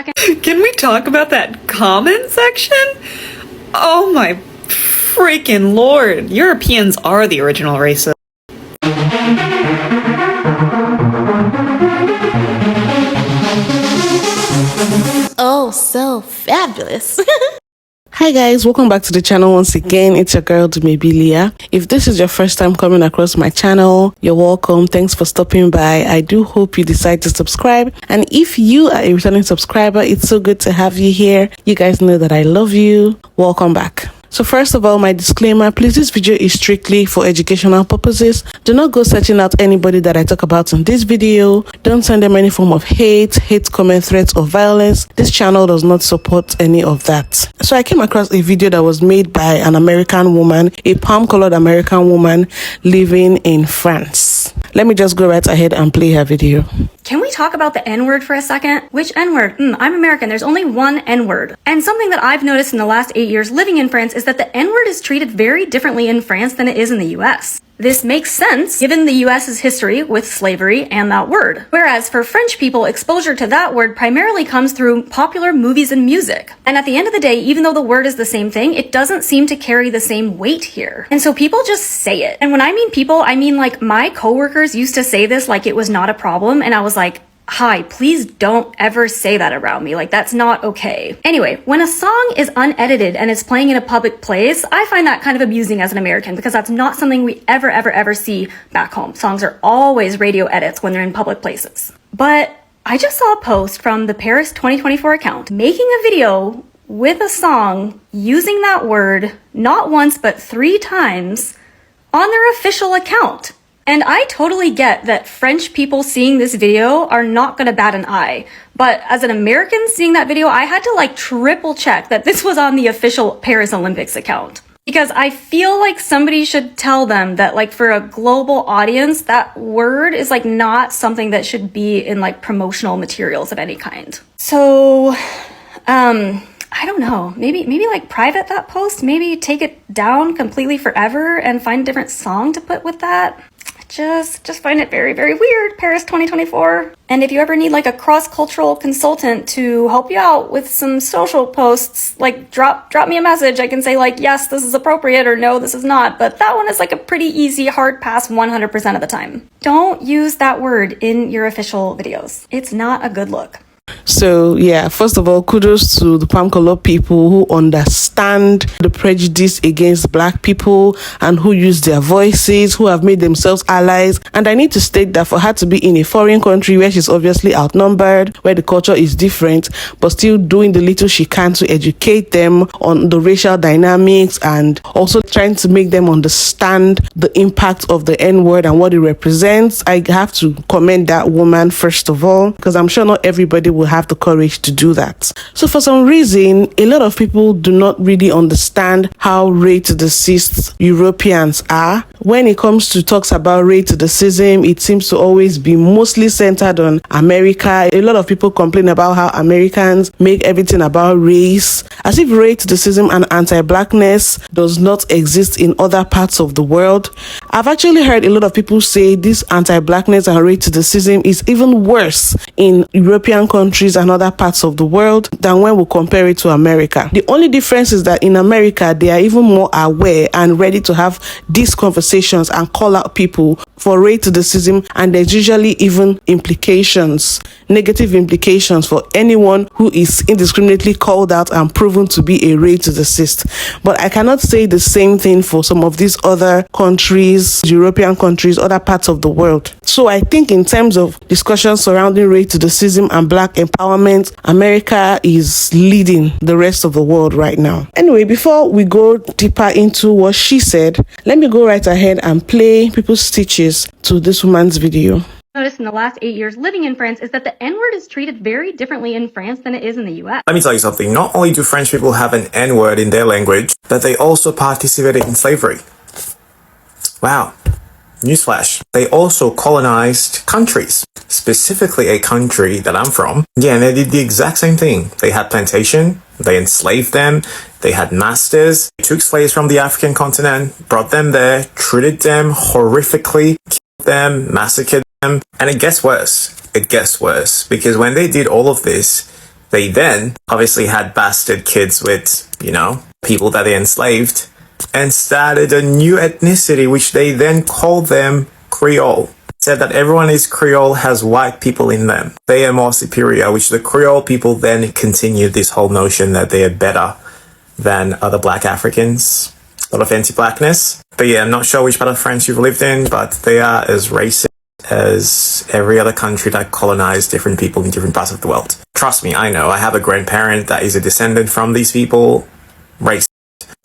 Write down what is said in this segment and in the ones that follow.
Can we talk about that comment section? Oh my freaking lord. Europeans are the original racists. Oh, so fabulous. Hi guys, welcome back to the channel once again. It's your girl Dumebi. If this is your first time coming across my channel, you're welcome. Thanks for stopping by. I do hope you decide to subscribe. And if you are a returning subscriber, it's so good to have you here. You guys know that I love you. Welcome back. So first of all, my disclaimer, please, this video is strictly for educational purposes. Do not go searching out anybody that I talk about in this video. Don't send them any form of hate comment, threats, or violence. This channel does not support any of that. So I came across a video that was made by an American woman, a palm-colored American woman living in France. Let me just go right ahead and play her video. Can we talk about the N-word for a second? Which N-word? I'm American. There's only one N-word. And something that I've noticed in the last 8 years living in France is that the N-word is treated very differently in France than it is in the US. This makes sense given the US's history with slavery and that word. Whereas for French people, exposure to that word primarily comes through popular movies and music. And at the end of the day, even though the word is the same thing, it doesn't seem to carry the same weight here. And so people just say it. And when I mean people, I mean like my coworkers used to say this like it was not a problem. And I was like, hi, please don't ever say that around me. Like, that's not okay. Anyway, when a song is unedited and it's playing in a public place, I find that kind of amusing as an American because that's not something we ever see back home. Songs are always radio edits when they're in public places. But I just saw a post from the Paris 2024 account making a video with a song using that word not once but 3 times on their official account. And I totally get that French people seeing this video are not gonna bat an eye. But as an American seeing that video, I had to like triple check that this was on the official Paris Olympics account. Because I feel like somebody should tell them that like for a global audience, that word is like not something that should be in like promotional materials of any kind. So, I don't know, maybe like private that post, maybe take it down completely forever and find a different song to put with that. Just find it very weird, Paris 2024. And if you ever need like a cross-cultural consultant to help you out with some social posts, like drop me a message. I can say like, yes, this is appropriate, or no, this is not. But that one is like a pretty easy hard pass 100% of the time. Don't use that word in your official videos. It's not a good look. So yeah, first of all, kudos to the palm-colored people who understand the prejudice against black people and who use their voices, who have made themselves allies. And I need to state that for her to be in a foreign country where she's obviously outnumbered, where the culture is different, but still doing the little she can to educate them on the racial dynamics and also trying to make them understand the impact of the N-word and what it represents, I have to commend that woman first of all, because I'm sure not everybody will have the courage to do that. So for some reason, a lot of people do not really understand how racist Europeans are. When it comes to talks about racism, it seems to always be mostly centered on America. A lot of people complain about how Americans make everything about race, as if racism and anti-blackness does not exist in other parts of the world. I've actually heard a lot of people say this anti-blackness and racism is even worse in European countries and other parts of the world than when we compare it to America. The only difference is that in America, they are even more aware and ready to have these conversations and call out people for racism, and there's usually even negative implications for anyone who is indiscriminately called out and proven to be a racist. But I cannot say the same thing for some of these other countries, European countries, other parts of the world. So I think in terms of discussions surrounding racism and black empowerment, America is leading the rest of the world right now. Anyway, before we go deeper into what she said, let me go right ahead and play people's stitches to this woman's video. Noticed in the last 8 years living in France is that the N-word is treated very differently in France than it is in the US. Let me tell you something. Not only do French people have an N-word in their language, but they also participated in slavery. Wow. Newsflash. They also colonized countries, specifically a country that I'm from. Yeah, and they did the exact same thing. They had plantation, they enslaved them, they had masters, they took slaves from the African continent, brought them there, treated them horrifically, killed them, massacred them, and it gets worse. It gets worse, because when they did all of this, They then obviously had bastard kids with, people that they enslaved and started a new ethnicity, which they then called them Creole. Said that everyone is Creole has white people in them. They are more superior, which the Creole people then continued this whole notion that they are better than other black Africans. A lot of anti-blackness. But yeah, I'm not sure which part of France you've lived in, but they are as racist as every other country that colonized different people in different parts of the world. Trust me, I know. I have a grandparent that is a descendant from these people. Racist.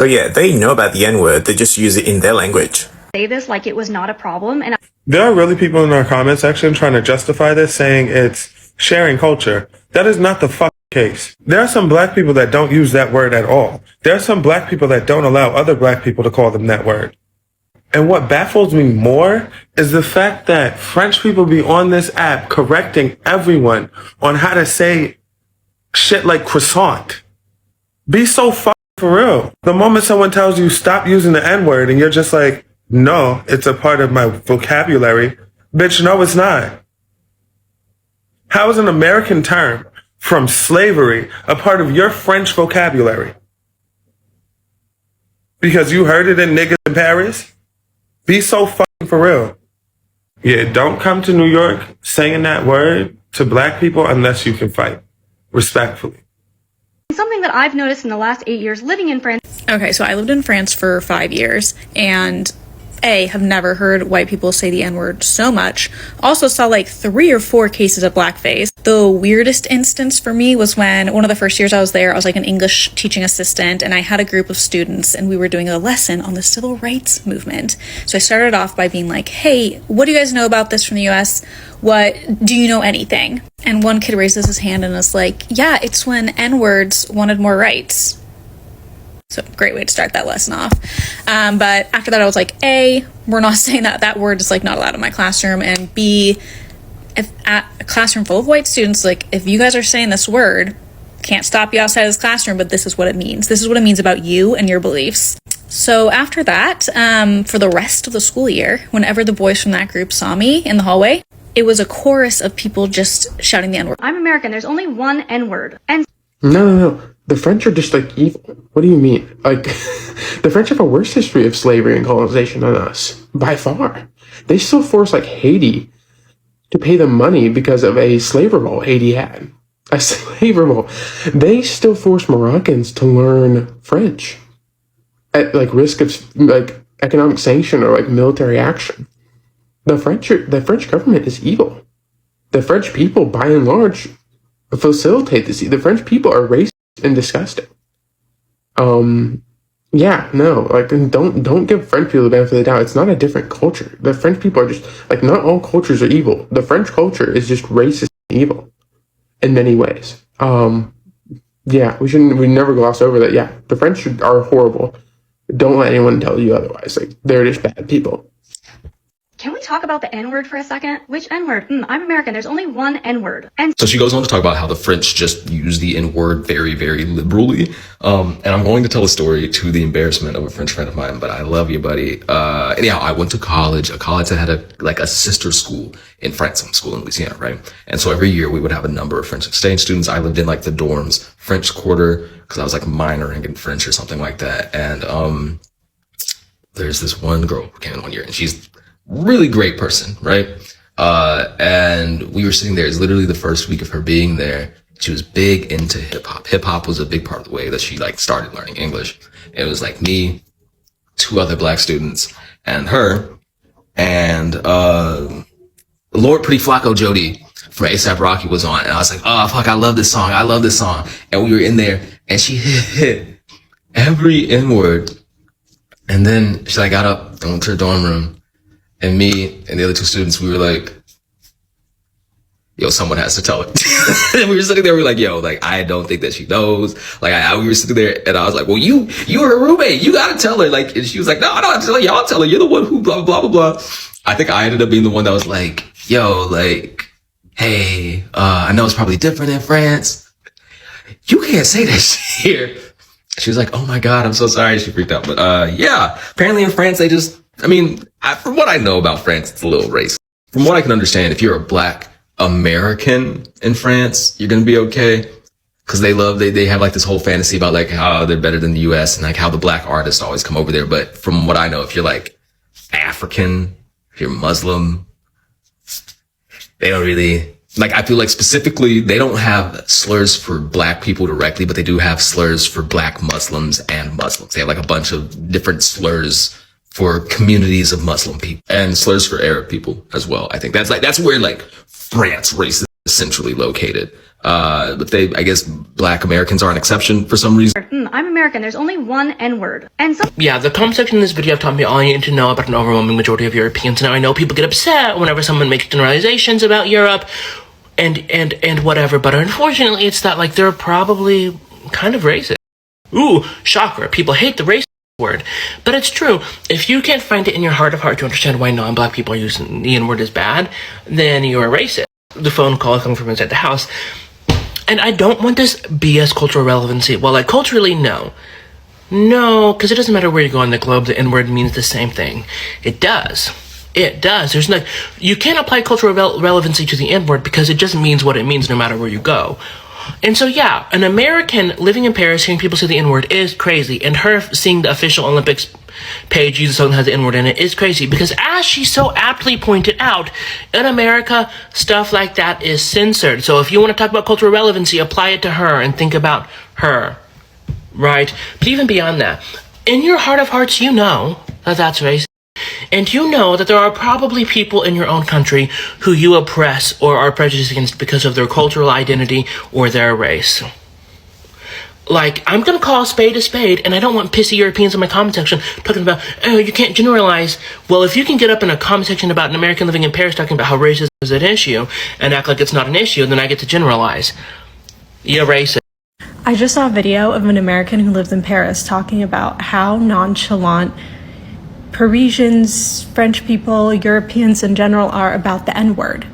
So yeah, they know about the N-word. They just use it in their language. Say this like it was not a problem, and There are really people in our comment section trying to justify this, saying it's sharing culture. That is not the fucking case. There are some black people that don't use that word at all. There are some black people that don't allow other black people to call them that word. And what baffles me more is the fact that French people be on this app correcting everyone on how to say shit like croissant. Be so fucking for real. The moment someone tells you stop using the N-word and you're just like, no, it's a part of my vocabulary. Bitch, no, it's not. How is an American term from slavery a part of your French vocabulary? Because you heard it in niggas in Paris? Be so fucking for real. Yeah, don't come to New York saying that word to black people unless you can fight. Respectfully. something that I've noticed in the last 8 years living in France. Okay, so I lived in France for 5 years, and have never heard white people say the N-word so much. Also saw like 3 or 4 cases of blackface. The weirdest instance for me was when one of the first years I was there, I was like an English teaching assistant, and I had a group of students, and we were doing a lesson on the civil rights movement. So I started off by being like, hey, what do you guys know about this from the US? What, do you know anything? And one kid raises his hand and is like, yeah, it's when N-words wanted more rights. So great way to start that lesson off. But after that, I was like, A, we're not saying that word is like not allowed in my classroom. And B, if at a classroom full of white students, like if you guys are saying this word, can't stop you outside of this classroom, but this is what it means. This is what it means about you and your beliefs. So after that, for the rest of the school year, whenever the boys from that group saw me in the hallway, it was a chorus of people just shouting the N-word. I'm American. There's only one N-word. And No. The French are just like evil. What do you mean? Like, the French have a worse history of slavery and colonization than us, by far. They still force, like, Haiti to pay them money because of a slave revolt Haiti had. A slave revolt. They still force Moroccans to learn French at, like, risk of, like, economic sanction or, like, military action. The French government is evil. The French people, by and large, facilitate this. The French people are racist and disgusting. Don't give French people the benefit of the doubt. It's not a different culture. The French people are just, like, not all cultures are evil. The French culture is just racist and evil in many ways. We never gloss over that. Yeah, the French are horrible. Don't let anyone tell you otherwise. Like, they're just bad people. can we talk about the N-word for a second? Which N-word? I'm American. There's only one N-word. And so she goes on to talk about how the French just use the N-word very, very liberally. And I'm going to tell a story to the embarrassment of a French friend of mine, but I love you, buddy. Anyhow, I went to college, a college that had a sister school in France, some school in Louisiana, right? And so every year we would have a number of French exchange students. I lived in like the dorms, French quarter, because I was like minoring in French or something like that. And there's this one girl who came in one year, and she's really great person, right? And we were sitting there. It's literally the first week of her being there. She was big into hip hop. Hip hop was a big part of the way that she like started learning English. It was like me, 2 other black students, and her, and Lord Pretty Flacco Jody from A$AP Rocky was on, and I was like, oh fuck, I love this song. And we were in there, and she hit every N-word, and then she like got up and went to her dorm room. And me and the other 2 students, we were like, yo, someone has to tell her. And we were sitting there, we were like, yo, like, I don't think that she knows. Like, we were sitting there, and I was like, well, you were her roommate. You gotta tell her. Like, and she was like, no, I don't have to tell her. Y'all tell her. You're the one who blah, blah, blah, blah, blah. I think I ended up being the one that was like, yo, like, hey, I know it's probably different in France. You can't say that shit here. She was like, oh my God, I'm so sorry. She freaked out. But, yeah, apparently in France, they just, from what I know about France, it's a little racist. From what I can understand, if you're a black American in France, you're going to be okay. Cause they have like this whole fantasy about like how they're better than the US and like how the black artists always come over there. But from what I know, if you're like African, if you're Muslim, they don't really, like, I feel like specifically they don't have slurs for black people directly, but they do have slurs for black Muslims and Muslims. They have like a bunch of different slurs for communities of Muslim people and slurs for Arab people as well. I think that's where like France race is centrally located. But I guess black Americans are an exception for some reason. I'm American. There's only one N-word. And some Yeah, the comment section in this video taught me all you need to know about an overwhelming majority of Europeans. Now, I know people get upset whenever someone makes generalizations about Europe and whatever, but unfortunately, it's that, like, they're probably kind of racist. Ooh, shocker. People hate the racist word. But it's true. If you can't find it in your heart of heart to understand why non-black people are using the N-word as bad, then you're a racist. The phone call coming from inside the house. And I don't want this BS cultural relevancy. Well, like, culturally, no. No, because it doesn't matter where you go on the globe, the N-word means the same thing. It does. It does. There's no, you can't apply cultural relevancy to the N-word because it just means what it means no matter where you go. And so, yeah, an American living in Paris hearing people say the N-word is crazy. And her seeing the official Olympics page use a song that has the N-word in it is crazy. Because as she so aptly pointed out, in America, stuff like that is censored. So if you want to talk about cultural relevancy, apply it to her and think about her. Right? But even beyond that, in your heart of hearts, you know that that's racist. And you know that there are probably people in your own country who you oppress or are prejudiced against because of their cultural identity or their race. Like, I'm gonna call a spade, and I don't want pissy Europeans in my comment section talking about, oh, you can't generalize. Well, if you can get up in a comment section about an American living in Paris talking about how racism is an issue and act like it's not an issue, then I get to generalize. You're racist. I just saw a video of an American who lives in Paris talking about how nonchalant Parisians, French people, Europeans in general are about the N-word.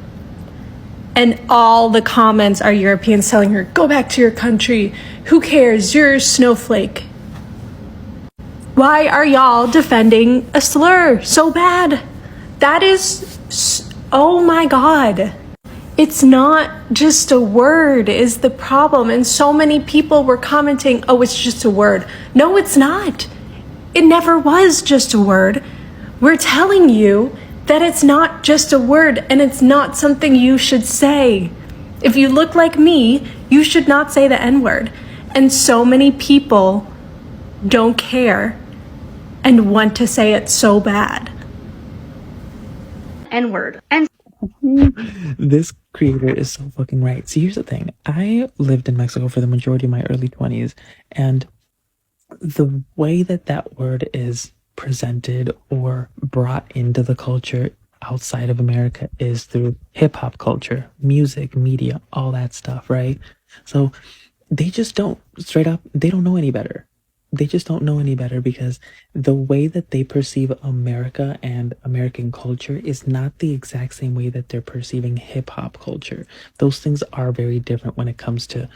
And all the comments are Europeans telling her, go back to your country. Who cares? You're a snowflake. Why are y'all defending a slur so bad? That is, oh my God. It's not just a word is the problem. And so many people were commenting, oh, it's just a word. No, it's not. It never was just a word. We're telling you that it's not just a word and it's not something you should say. If you look like me, you should not say the N-word. And so many people don't care and want to say it so bad. N-word. And This creator is so fucking right. See, here's the thing. I lived in Mexico for the majority of my early 20s, and the way that that word is presented or brought into the culture outside of America is through hip-hop culture, music, media, all that stuff, right? So they just don't, straight up, they don't know any better. They just don't know any better because the way that they perceive America and American culture is not the exact same way that they're perceiving hip-hop culture. Those things are very different when it comes to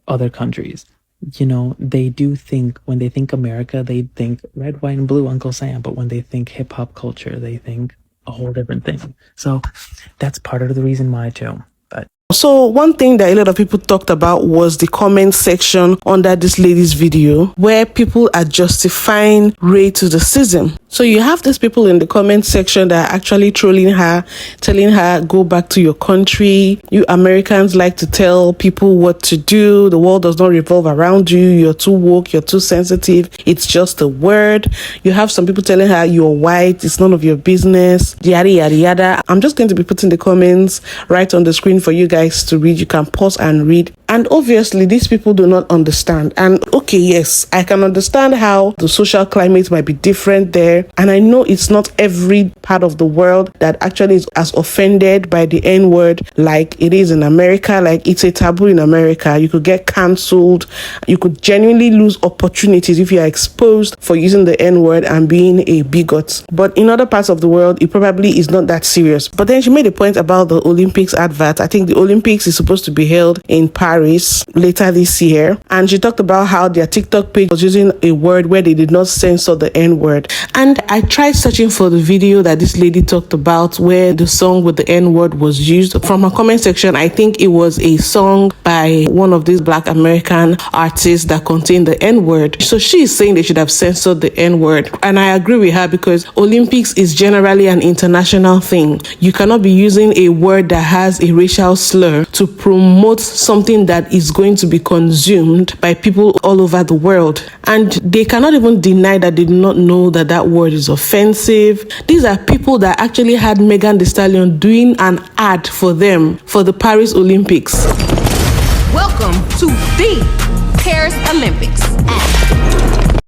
other countries. You know, they do think, when they think America, they think red, white, and blue, Uncle Sam. But when they think hip-hop culture, they think a whole different thing. So that's part of the reason why, too. But so one thing that a lot of people talked about was the comment section under this lady's video where people are justifying racism. So you have these people in the comment section that are actually trolling her, telling her, go back to your country. You Americans like to tell people what to do. The world does not revolve around you. You're too woke. You're too sensitive. It's just a word. You have some people telling her you're white. It's none of your business. Yada, yada, yada. I'm just going to be putting the comments right on the screen for you guys to read. You can pause and read. And obviously, these people do not understand. And okay, yes, I can understand how the social climate might be different there. And I know it's not every part of the world that actually is as offended by the N-word like it is in America. Like, it's a taboo in America. You could get cancelled. You could genuinely lose opportunities if you are exposed for using the N-word and being a bigot. But in other parts of the world, it probably is not that serious. But then she made a point about the Olympics advert. I think the Olympics is supposed to be held in Paris Paris later this year, and she talked about how their TikTok page was using a word where they did not censor the N-word. And I tried searching for the video that this lady talked about where the song with the N-word was used. From her comment section, I think it was a song by one of these Black American artists that contained the N-word. So she is saying they should have censored the N-word. And I agree with her, because Olympics is generally an international thing. You cannot be using a word that has a racial slur to promote something that is going to be consumed by people all over the world. And they cannot even deny that they do not know that that word is offensive. These are people that actually had Megan Thee Stallion doing an ad for them for the Paris Olympics. Welcome to the Paris Olympics.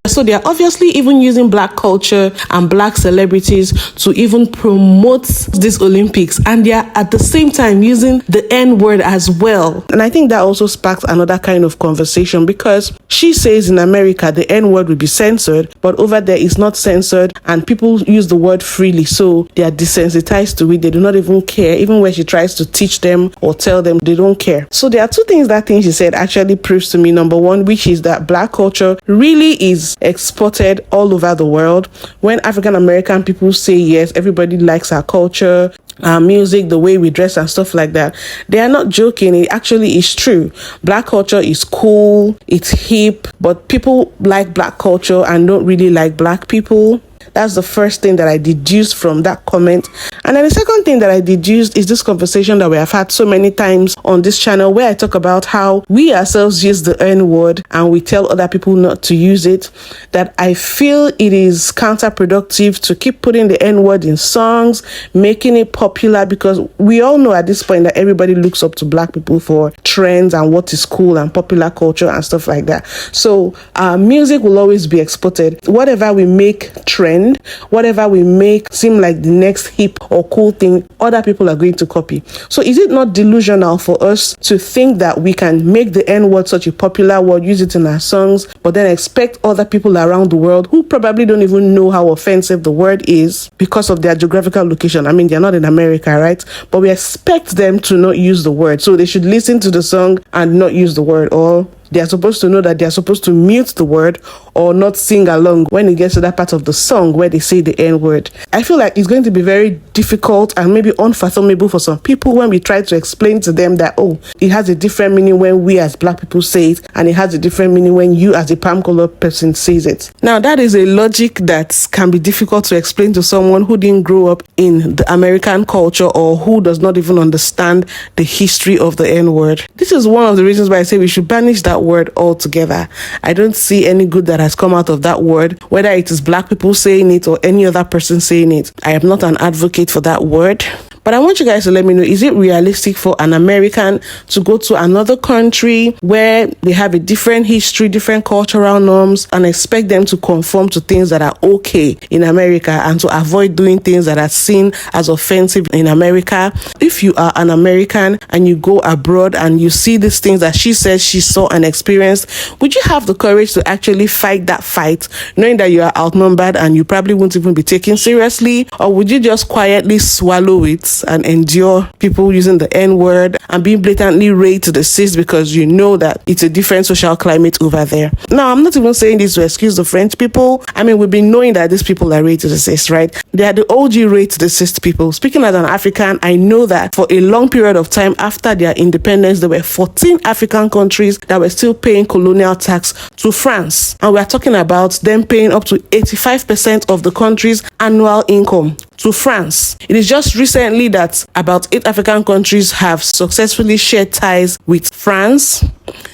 So they are obviously even using Black culture and Black celebrities to even promote these Olympics, and they are at the same time using the N-word as well. And I think that also sparks another kind of conversation, because she says in America the N-word will be censored, but over there it's not censored and people use the word freely, so they are desensitized to it. They do not even care. Even when she tries to teach them or tell them, they don't care. So there are two things that thing she said actually proves to me. Number one, which is that Black culture really is exported all over the world. When African American people say yes, everybody likes our culture, our music, the way we dress and stuff like that, they are not joking. It actually is true. Black culture is cool, it's hip, but people like Black culture and don't really like Black people. That's the first thing that I deduced from that comment. And then the second thing that I deduced is this conversation that we have had so many times on this channel, where I talk about how we ourselves use the N-word and we tell other people not to use it. That I feel it is counterproductive to keep putting the N-word in songs, making it popular, because we all know at this point that everybody looks up to Black people for trends and what is cool and popular culture and stuff like that. So our music will always be exported. Whatever we make trend, whatever we make seem like the next hip or cool thing, other people are going to copy. So is it not delusional for us to think that we can make the N-word such a popular word, use it in our songs, but then expect other people around the world who probably don't even know how offensive the word is because of their geographical location? I mean, they're not in America, right? But we expect them to not use the word. So they should listen to the song and not use the word, or they are supposed to know that they are supposed to mute the word or not sing along when it gets to that part of the song where they say the N-word. I feel like it's going to be very difficult and maybe unfathomable for some people when we try to explain to them that, oh, it has a different meaning when we as Black people say it, and it has a different meaning when you as a palm color person says it. Now, that is a logic that can be difficult to explain to someone who didn't grow up in the American culture or who does not even understand the history of the N-word. This is one of the reasons why I say we should banish that word altogether. I don't see any good that has come out of that word, whether it is Black people saying it or any other person saying it. I am not an advocate for that word. But I want you guys to let me know, is it realistic for an American to go to another country where they have a different history, different cultural norms, and expect them to conform to things that are okay in America and to avoid doing things that are seen as offensive in America? If you are an American and you go abroad and you see these things that she says she saw and experienced, would you have the courage to actually fight that fight, knowing that you are outnumbered and you probably won't even be taken seriously? Or would you just quietly swallow it and endure people using the N-word and being blatantly raised to the seas because you know that it's a different social climate over there? Now, I'm not even saying this to excuse the French people. I mean, we've been knowing that these people are raised to the seas, right? They are the OG raised to the seas people. Speaking as an African, I know that for a long period of time after their independence, there were 14 African countries that were still paying colonial tax to France. And we are talking about them paying up to 85% of the country's annual income to France. It is just recently that about 8 African countries have successfully shared ties with France.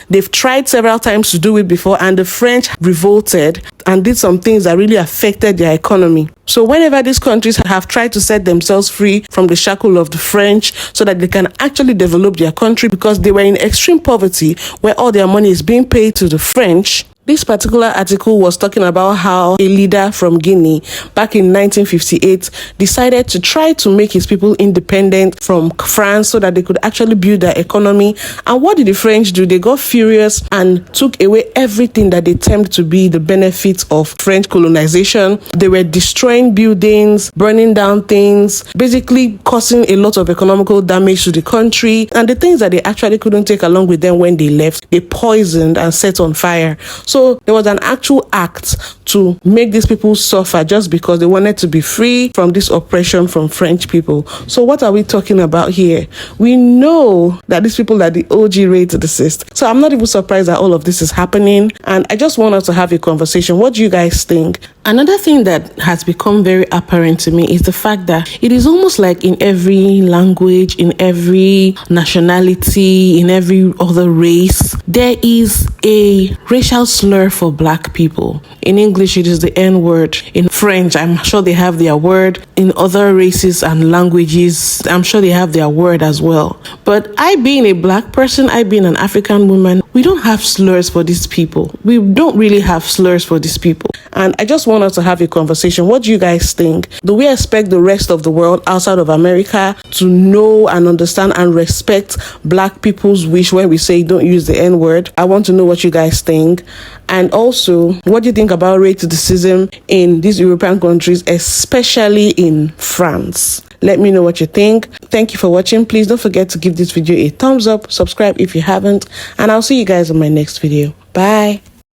They've tried several times to do it before, and the French revolted and did some things that really affected their economy. So whenever these countries have tried to set themselves free from the shackle of the French so that they can actually develop their country, because they were in extreme poverty where all their money is being paid to the French, This particular article was talking about how a leader from Guinea back in 1958 decided to try to make his people independent from France so that they could actually build their economy. And what did the French do? They got furious and took away everything that they termed to be the benefits of French colonization. They were destroying buildings, burning down things, basically causing a lot of economical damage to the country. And the things that they actually couldn't take along with them when they left, they poisoned and set on fire. So there was an actual act to make these people suffer just because they wanted to be free from this oppression from French people. So what are we talking about here? We know that these people are the OG racist. So I'm not even surprised that all of this is happening. And I just want us to have a conversation. What do you guys think? Another thing that has become very apparent to me is the fact that it is almost like in every language, in every nationality, in every other race, there is a racial slur for black people. In English, it is the N-word. In French, I'm sure they have their word. In other races and languages, I'm sure they have their word as well. But I being a black person, I being an African woman, we don't have slurs for these people. We don't really have slurs for these people. And I just want us to have a conversation. What do you guys think? Do we expect the rest of the world outside of America to know and understand and respect black people's wish when we say don't use the N-word? I want to know what you guys think. And also, what do you think about racism in these European countries, especially in France? Let me know what you think. Thank you for watching. Please don't forget to give this video a thumbs up, subscribe if you haven't, and I'll see you guys in my next video. Bye.